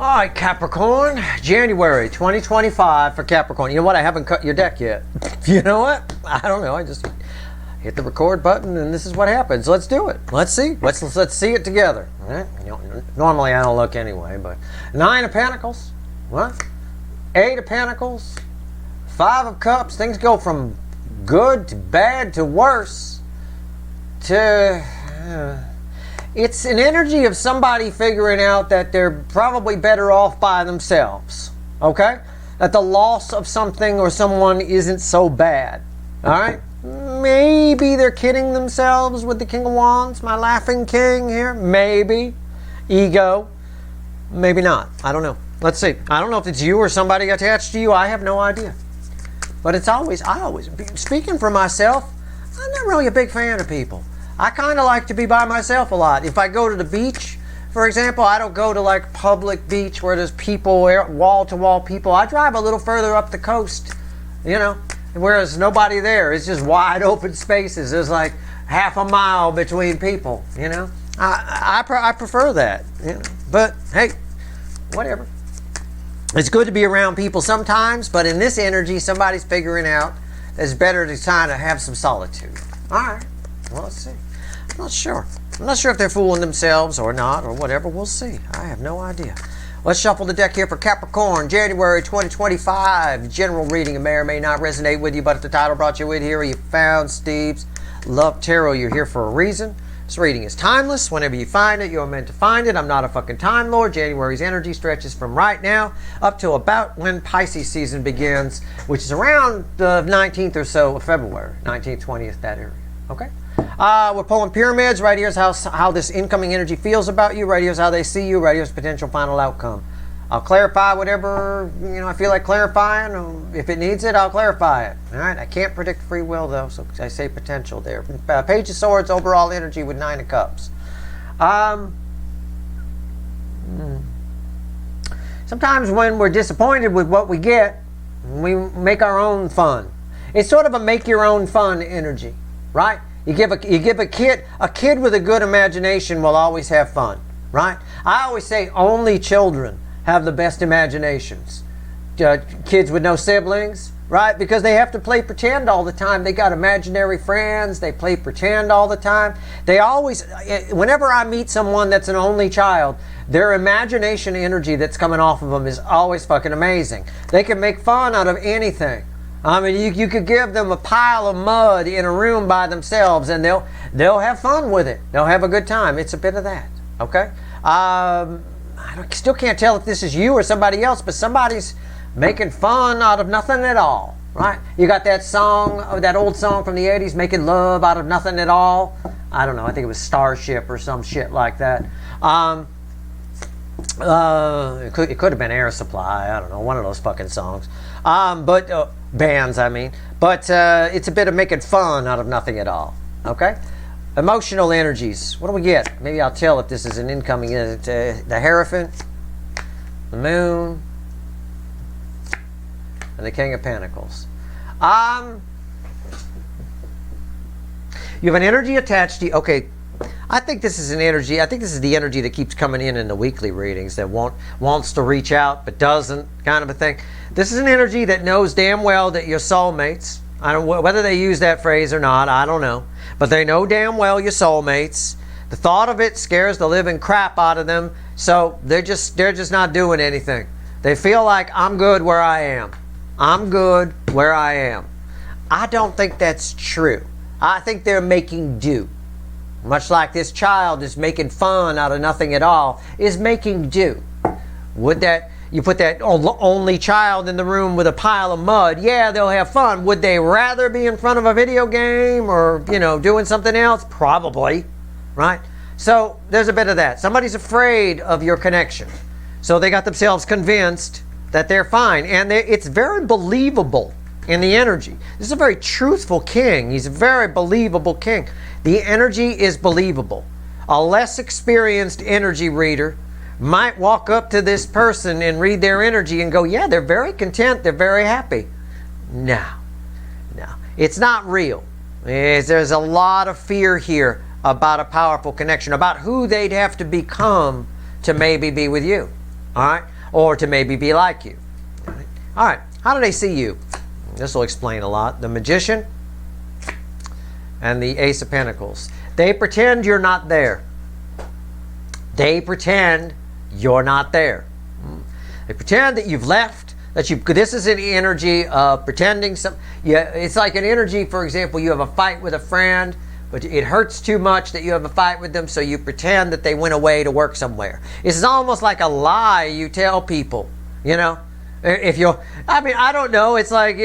All right, Capricorn, January 2025 for Capricorn. You know what? I haven't cut your deck yet. You know what? I don't know. I just hit the record button, and this is what happens. Let's do it. Let's see. Let's see it together. All right? You know, normally I don't look anyway, but 9 of Pentacles. What? 8 of Pentacles. 5 of Cups. Things go from good to bad to worse to... it's an energy of somebody figuring out that they're probably better off by themselves. Okay? That the loss of something or someone isn't so bad. Alright? Maybe they're kidding themselves with the King of Wands, my laughing king here. Maybe. Ego. Maybe not. I don't know. Let's see. I don't know if it's you or somebody attached to you. I have no idea. But it's always, speaking for myself, I'm not really a big fan of people. I kind of like to be by myself a lot. If I go to the beach, for example, I don't go to like public beach where there's people, wall-to-wall people. I drive a little further up the coast, you know, where there's nobody there. It's just wide open spaces. There's like half a mile between people, you know. I prefer that, you know. But hey, whatever. It's good to be around people sometimes, but in this energy, somebody's figuring out that it's better to kind of have some solitude. All right, well, let's see. I'm not sure. I'm not sure if they're fooling themselves or not or whatever. We'll see. I have no idea. Let's shuffle the deck here for Capricorn, January 2025. General reading. It may or may not resonate with you, but if the title brought you in here, you found Steve's Love Tarot. You're here for a reason. This reading is timeless. Whenever you find it, you're meant to find it. I'm not a fucking Time Lord. January's energy stretches from right now up to about when Pisces season begins, which is around the 19th or so of February. 19th, 20th, that area. Okay? We're pulling pyramids. Right here's how this incoming energy feels about you. Right here's how they see you. Right here's potential final outcome. I'll clarify whatever I feel like clarifying. If it needs it, I'll clarify it. All right. I can't predict free will though, so I say potential there. Page of Swords, overall energy with 9 of Cups. Sometimes when we're disappointed with what we get, we make our own fun. It's sort of a make your own fun energy, right? You give a kid with a good imagination will always have fun, right? I always say only children have the best imaginations. Kids with no siblings, right? Because they have to play pretend all the time. They got imaginary friends. They play pretend all the time. They always, whenever I meet someone that's an only child, their imagination energy that's coming off of them is always fucking amazing. They can make fun out of anything. I mean, you could give them a pile of mud in a room by themselves and they'll have fun with it. They'll have a good time. It's a bit of that, okay? I still can't tell if this is you or somebody else, but somebody's making fun out of nothing at all, right? You got that song, that old song from the 80s, Making Love Out of Nothing at All. I don't know, I think it was Starship or some shit like that. It could have been Air Supply, I don't know, one of those fucking songs. Bands, I mean. But it's a bit of making fun out of nothing at all, okay? Emotional energies. What do we get? Maybe I'll tell if this is an incoming. The Hierophant, the Moon, and the King of Pentacles. You have an energy attached to you. Okay, I think this is an energy. I think this is the energy that keeps coming in the weekly readings that wants to reach out but doesn't, kind of a thing. This is an energy that knows damn well that you're soulmates. I don't whether they use that phrase or not. I don't know. But they know damn well you're soulmates. The thought of it scares the living crap out of them. So they're just not doing anything. They feel like I'm good where I am. I'm good where I am. I don't think that's true. I think they're making do. Much like this child is making fun out of nothing at all, is making do. Would that, you put that only child in the room with a pile of mud, yeah, they'll have fun. Would they rather be in front of a video game or, doing something else? Probably, right? So there's a bit of that. Somebody's afraid of your connection. So they got themselves convinced that they're fine. And it's very believable in the energy. This is a very truthful king. He's a very believable king. The energy is believable. A less experienced energy reader might walk up to this person and read their energy and go, yeah, they're very content, they're very happy. No. It's not real. There's a lot of fear here about a powerful connection, about who they'd have to become to maybe be with you. All right? Or to maybe be like you. All right. How do they see you? This will explain a lot. The Magician and the Ace of Pentacles. They pretend you're not there. They pretend you're not there. They pretend that you've left, that you. This is an energy of pretending some. Yeah, it's like an energy. For example, you have a fight with a friend, but it hurts too much that you have a fight with them, so you pretend that they went away to work somewhere. It's almost like a lie you tell people. You know, if you're. I mean, I don't know. It's like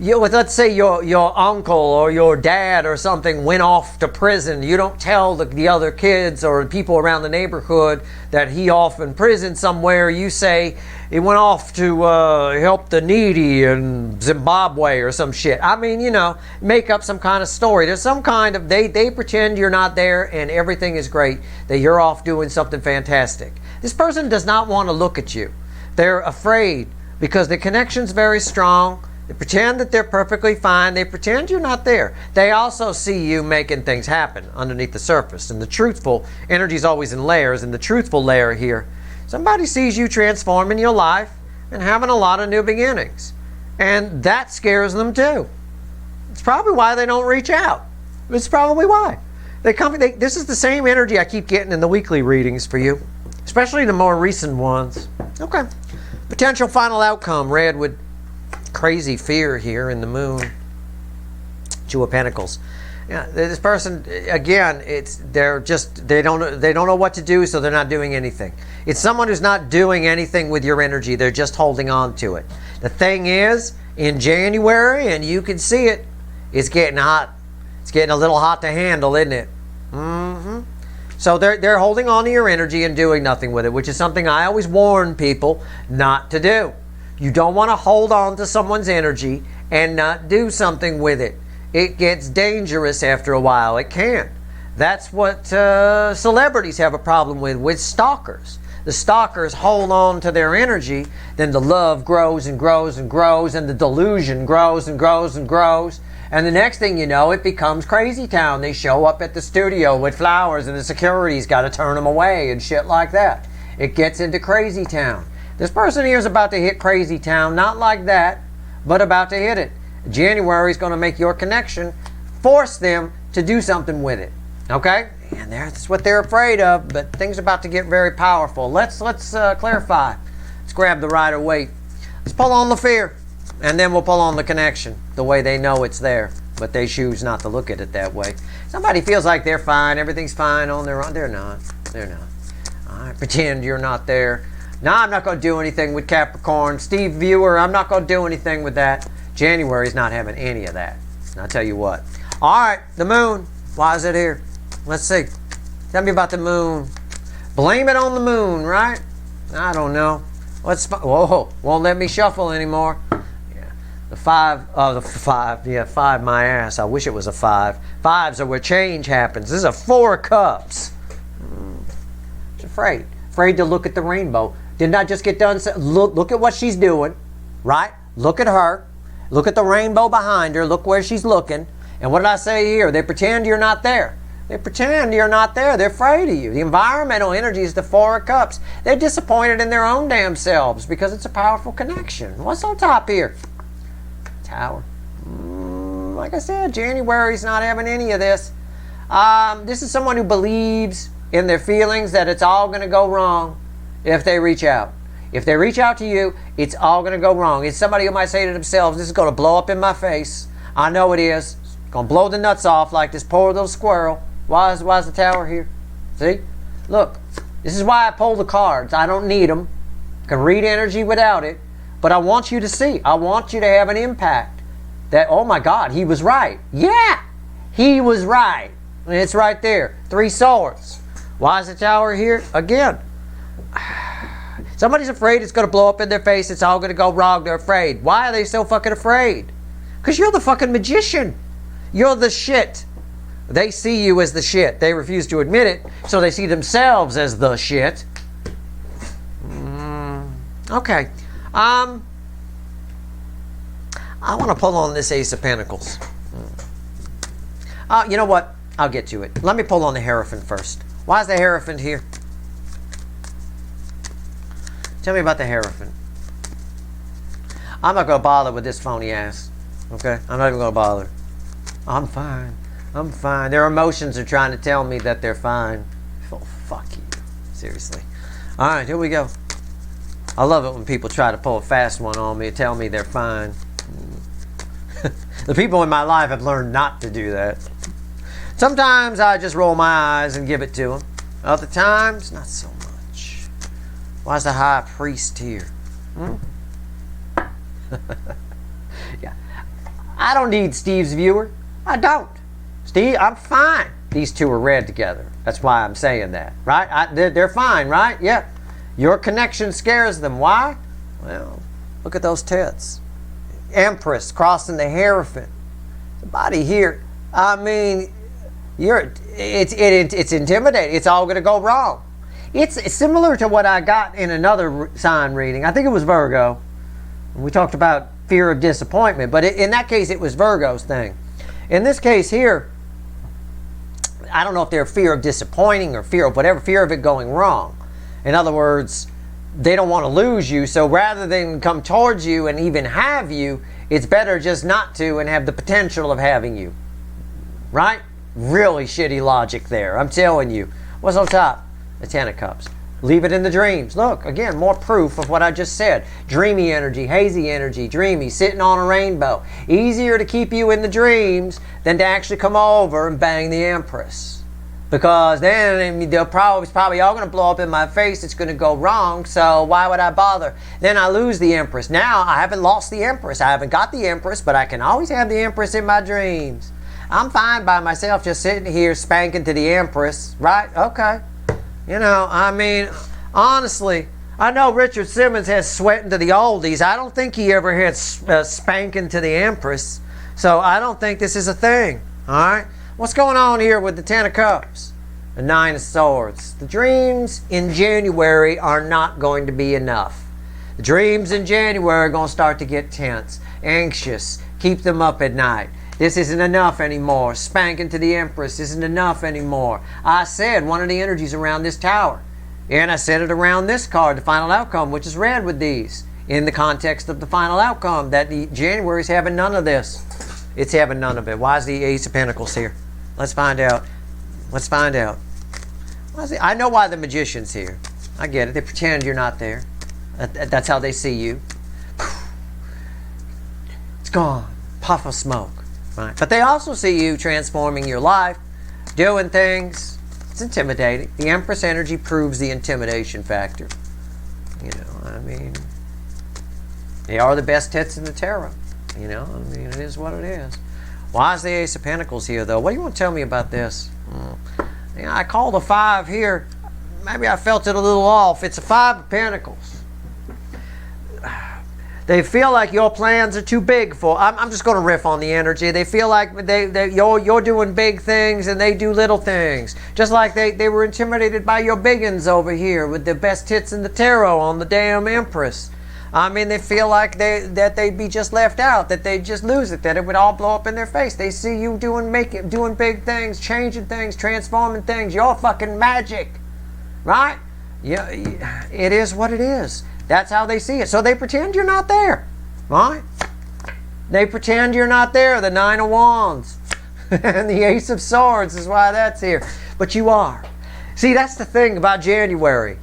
let's say your uncle or your dad or something went off to prison. You don't tell the other kids or people around the neighborhood that he off in prison somewhere. You say he went off to help the needy in Zimbabwe or some shit. I mean, you know, make up some kind of story. There's some kind of, they pretend you're not there and everything is great, that you're off doing something fantastic. This person does not want to look at you. They're afraid because the connection's very strong. They pretend that they're perfectly fine. They pretend you're not there. They also see you making things happen underneath the surface. And the truthful energy is always in layers. And the truthful layer here, somebody sees you transforming your life and having a lot of new beginnings. And that scares them too. It's probably why they don't reach out. It's probably why. This is the same energy I keep getting in the weekly readings for you, especially the more recent ones. Okay. Potential final outcome, red with crazy fear here in the Moon. Two of Pentacles. Yeah, this person, again, they don't know what to do, so they're not doing anything. It's someone who's not doing anything with your energy. They're just holding on to it. The thing is, in January, and you can see it, it's getting hot. It's getting a little hot to handle, isn't it? Mm-hmm. So they're holding on to your energy and doing nothing with it, which is something I always warn people not to do. You don't want to hold on to someone's energy and not do something with it. It gets dangerous after a while. It can. That's what celebrities have a problem with stalkers. The stalkers hold on to their energy, then the love grows and grows and grows, and the delusion grows and grows and grows. And the next thing you know, it becomes crazy town. They show up at the studio with flowers and the security's got to turn them away and shit like that. It gets into crazy town. This person here is about to hit crazy town, not like that, but about to hit it. January is going to make your connection, force them to do something with it. Okay? And that's what they're afraid of, but things are about to get very powerful. Let's clarify. Let's grab the Rider Waite. Let's pull on the fear, and then we'll pull on the connection, the way they know it's there, but they choose not to look at it that way. Somebody feels like they're fine, everything's fine on their own. They're not. They're not. All right, pretend you're not there. No, I'm not going to do anything with Capricorn. Steve Viewer, I'm not going to do anything with that. January's not having any of that. And I'll tell you what. All right, the Moon. Why is it here? Let's see. Tell me about the Moon. Blame it on the Moon, right? I don't know. Whoa, won't let me shuffle anymore. Yeah, the five, yeah, five my ass. I wish it was a five. Fives are where change happens. This is a 4 of Cups. She's afraid to look at the rainbow. Didn't I just get done? Look at what she's doing, right? Look at her. Look at the rainbow behind her. Look where she's looking. And what did I say here? They pretend you're not there. They pretend you're not there. They're afraid of you. The environmental energy is the 4 of Cups. They're disappointed in their own damn selves because it's a powerful connection. What's on top here? Tower. Like I said, January's not having any of this. This is someone who believes in their feelings that it's all going to go wrong if they reach out. If they reach out to you, it's all going to go wrong. It's somebody who might say to themselves, this is going to blow up in my face. I know it is. It's going to blow the nuts off like this poor little squirrel. Why is the Tower here? See? Look, this is why I pull the cards. I don't need them. I can read energy without it. But I want you to see. I want you to have an impact. That, oh my God, he was right. Yeah, he was right. And it's right there. 3 swords. Why is the Tower here? Again, somebody's afraid it's going to blow up in their face. It's all going to go wrong. They're afraid. Why are they so fucking afraid? Because you're the fucking magician. You're the shit. They see you as the shit. They refuse to admit it, so they see themselves as the shit. Okay. I want to pull on this Ace of Pentacles. You know what? I'll get to it. Let me pull on the Hierophant first. Why is the Hierophant here? Tell me about the Hierophant. I'm not going to bother with this phony ass. Okay? I'm not even going to bother. I'm fine. I'm fine. Their emotions are trying to tell me that they're fine. Oh, fuck you. Seriously. All right, here we go. I love it when people try to pull a fast one on me and tell me they're fine. The people in my life have learned not to do that. Sometimes I just roll my eyes and give it to them. Other times, not so much. Why is the high priest here? Yeah. I don't need Steve's viewer. I don't. Steve, I'm fine. These two are red together. That's why I'm saying that, right? They're fine, right? Yeah. Your connection scares them. Why? Well, look at those tits. Empress crossing the Hierophant. The body here. I mean, it's intimidating. It's all going to go wrong. It's similar to what I got in another sign reading. I think it was Virgo. We talked about fear of disappointment, but in that case, it was Virgo's thing. In this case here, I don't know if they're fear of disappointing or fear of whatever, fear of it going wrong. In other words, they don't want to lose you, so rather than come towards you and even have you, it's better just not to and have the potential of having you. Right? Really shitty logic there. I'm telling you. What's on top? The Ten of Cups. Leave it in the dreams. Look, again, more proof of what I just said. Dreamy energy, hazy energy, dreamy, sitting on a rainbow. Easier to keep you in the dreams than to actually come over and bang the Empress. Because then they'll probably all going to blow up in my face. It's going to go wrong, so why would I bother? Then I lose the Empress. Now I haven't lost the Empress. I haven't got the Empress, but I can always have the Empress in my dreams. I'm fine by myself just sitting here spanking to the Empress, right? Okay. You know, I mean, honestly, I know Richard Simmons has sweating to the oldies. I don't think he ever had spanking to the Empress. So I don't think this is a thing. All right? What's going on here with the Ten of Cups? The Nine of Swords. The dreams in January are not going to be enough. The dreams in January are going to start to get tense, anxious, keep them up at night. This isn't enough anymore. Spanking to the Empress isn't enough anymore. I said one of the energies around this tower. And I said it around this card, the final outcome, which is red with these. In the context of the final outcome, that the January is having none of this. It's having none of it. Why is the Ace of Pentacles here? Let's find out. Let's find out. I know why the Magician's here. I get it. They pretend you're not there. That's how they see you. It's gone. Puff of smoke. Right. But they also see you transforming your life, doing things. It's intimidating. The Empress energy proves the intimidation factor. You know, I mean, they are the best hits in the tarot. You know, I mean, it is what it is. Why is the Ace of Pentacles here, though? What do you want to tell me about this? You know, I called a 5 here. Maybe I felt it a little off. It's a 5 of Pentacles. They feel like your plans are too big for. I'm just going to riff on the energy. They feel like you're doing big things and they do little things. Just like they were intimidated by your biggins over here with the best hits in the tarot on the damn Empress. I mean, they feel like that they'd be just left out, that they'd just lose it, that it would all blow up in their face. They see you doing big things, changing things, transforming things. You're fucking magic, right? Yeah, it is what it is. That's how they see it. So they pretend you're not there, right? They pretend you're not there. The Nine of Wands and the Ace of Swords is why that's here. But you are. See, that's the thing about January.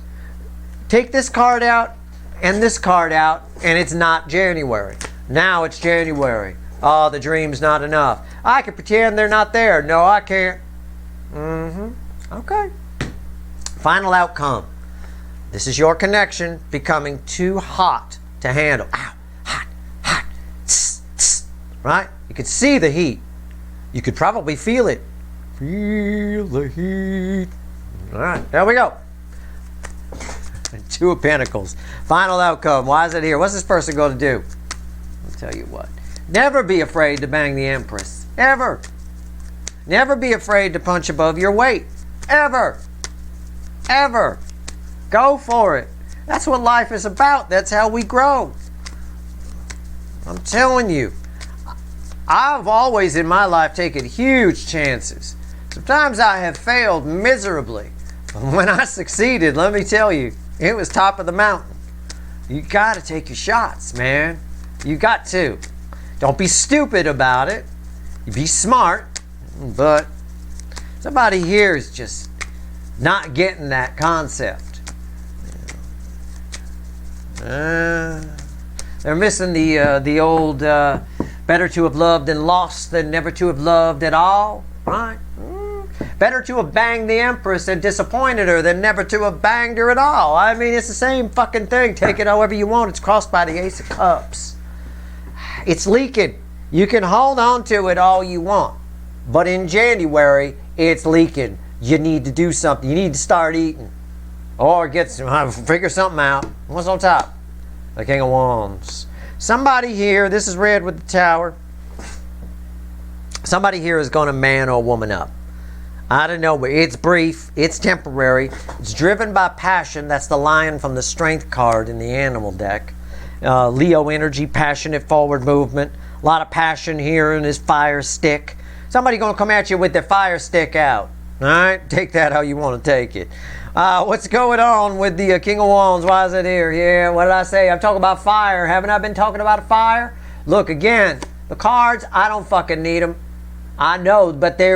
Take this card out and this card out, and it's not January. Now it's January. Oh, the dream's not enough. I can pretend they're not there. No, I can't. Okay. Final outcome. This is your connection becoming too hot to handle. Ow, hot, hot, tss, tss, right? You could see the heat. You could probably feel it. Feel the heat. All right, there we go. Two of Pentacles. Final outcome. Why is it here? What's this person going to do? I'll tell you what. Never be afraid to bang the Empress. Ever. Never be afraid to punch above your weight. Ever. Ever. Go for it. That's what life is about. That's how we grow. I'm telling you. I've always in my life taken huge chances. Sometimes I have failed miserably. But when I succeeded, let me tell you, it was top of the mountain. You got to take your shots, man. You got to. Don't be stupid about it. You be smart, but somebody here is just not getting that concept. They're missing the old better to have loved and lost than never to have loved at all, right? Better to have banged the Empress and disappointed her than never to have banged her at all. I mean, it's the same fucking thing. Take it however you want. It's crossed by the Ace of Cups. It's leaking. You can hold on to it all you want, but in January, it's leaking. You need to do something. You need to start eating. Or figure something out. What's on top? The King of Wands. Somebody here, this is red with the Tower. Somebody here is going to man or woman up. I don't know, but it's brief. It's temporary. It's driven by passion. That's the Lion from the Strength card in the Animal deck. Leo energy, passionate forward movement. A lot of passion here in his fire stick. Somebody going to come at you with their fire stick out. All right? Take that how you want to take it. What's going on with the King of Wands? Why is it here? Yeah, what did I say? I'm talking about fire. Haven't I been talking about fire? Look, again, the cards, I don't fucking need them. I know, but they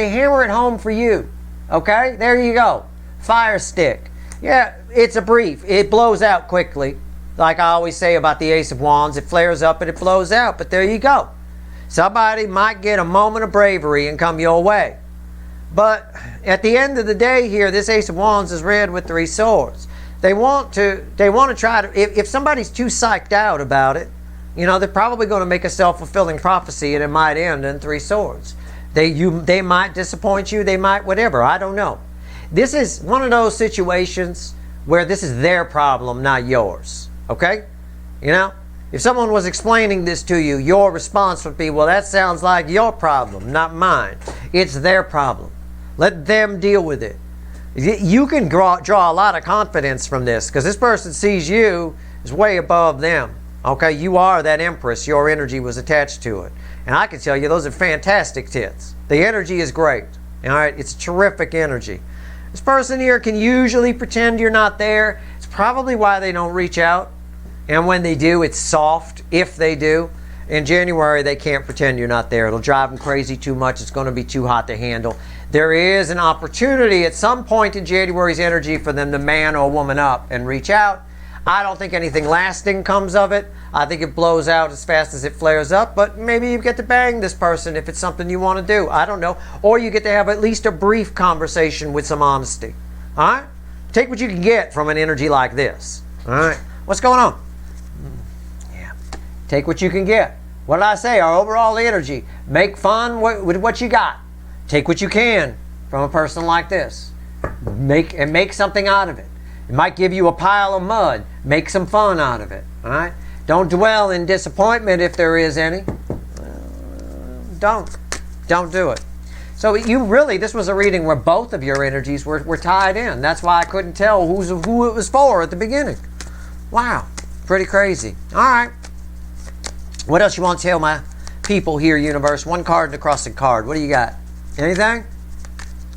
hammer it home for you. Okay? There you go. Fire stick. Yeah, it's a brief. It blows out quickly. Like I always say about the Ace of Wands, it flares up and it blows out, but there you go. Somebody might get a moment of bravery and come your way. But at the end of the day here, this Ace of Wands is red with 3 swords. They want to try to, if somebody's too psyched out about it, you know, they're probably going to make a self-fulfilling prophecy and it might end in 3 swords. They might disappoint you, they might whatever, I don't know. This is one of those situations where this is their problem, not yours. Okay? You know? If someone was explaining this to you, your response would be, well, that sounds like your problem, not mine. It's their problem. Let them deal with it. You can draw a lot of confidence from this because this person sees you as way above them. Okay? You are that Empress. Your energy was attached to it. And I can tell you, those are fantastic tits. The energy is great. All right? It's terrific energy. This person here can usually pretend you're not there. It's probably why they don't reach out. And when they do, it's soft, if they do. In January, they can't pretend you're not there. It'll drive them crazy too much. It's going to be too hot to handle. There is an opportunity at some point in January's energy for them to man or woman up and reach out. I don't think anything lasting comes of it. I think it blows out as fast as it flares up. But maybe you get to bang this person if it's something you want to do. I don't know. Or you get to have at least a brief conversation with some honesty. All right? Take what you can get from an energy like this. All right? What's going on? Take what you can get. What did I say? Our overall energy. Make fun with what you got. Take what you can from a person like this. Make something out of it. It might give you a pile of mud. Make some fun out of it. All right? Don't dwell in disappointment if there is any. Don't do it. So this was a reading where both of your energies were tied in. That's why I couldn't tell who it was for at the beginning. Wow. Pretty crazy. All right. What else you want to tell my people here, universe? One card and a crossing card. What do you got? Anything?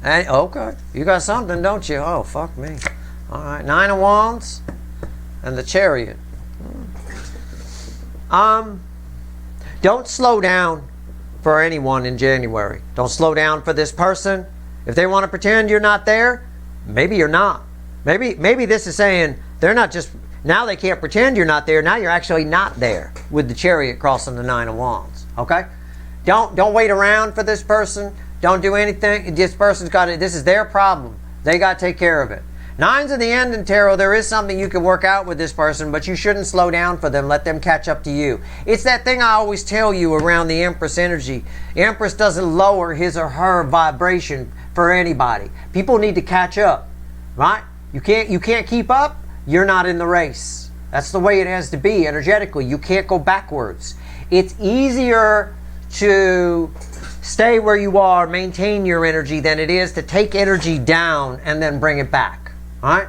Okay. You got something, don't you? Oh, fuck me. All right. 9 of Wands and the Chariot. Don't slow down for anyone in January. Don't slow down for this person. If they want to pretend you're not there, maybe you're not. Maybe this is saying they're not just... Now they can't pretend you're not there. Now you're actually not there with the Chariot crossing the 9 of Wands. Okay? Don't wait around for this person. Don't do anything. This person's got it. This is their problem. They got to take care of it. 9's in the end in tarot. There is something you can work out with this person, but you shouldn't slow down for them. Let them catch up to you. It's that thing I always tell you around the Empress energy. The Empress doesn't lower his or her vibration for anybody. People need to catch up. Right? You can't keep up. You're not in the race. That's the way it has to be energetically. You can't go backwards. It's easier to stay where you are, maintain your energy, than it is to take energy down and then bring it back. All right?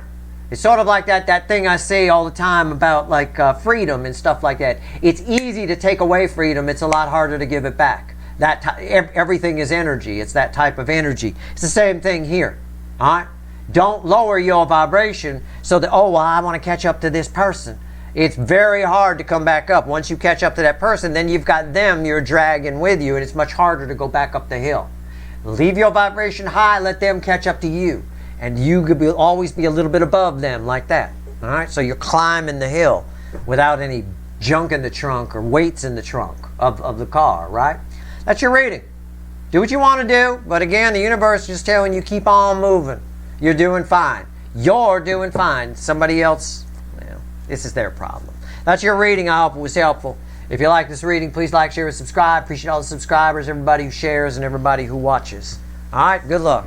It's sort of like that thing I say all the time about like freedom and stuff like that. It's easy to take away freedom. It's a lot harder to give it back. Everything is energy. It's that type of energy. It's the same thing here. All right? Don't lower your vibration so that, oh, well, I want to catch up to this person. It's very hard to come back up. Once you catch up to that person, then you've got them you're dragging with you, and it's much harder to go back up the hill. Leave your vibration high, let them catch up to you. And you could always be a little bit above them like that. All right, so you're climbing the hill without any junk in the trunk or weights in the trunk of the car, right? That's your reading. Do what you want to do, but again, the universe is just telling you keep on moving. You're doing fine. You're doing fine. Somebody else, this is their problem. That's your reading. I hope it was helpful. If you like this reading, please like, share, and subscribe. Appreciate all the subscribers, everybody who shares, and everybody who watches. All right, good luck.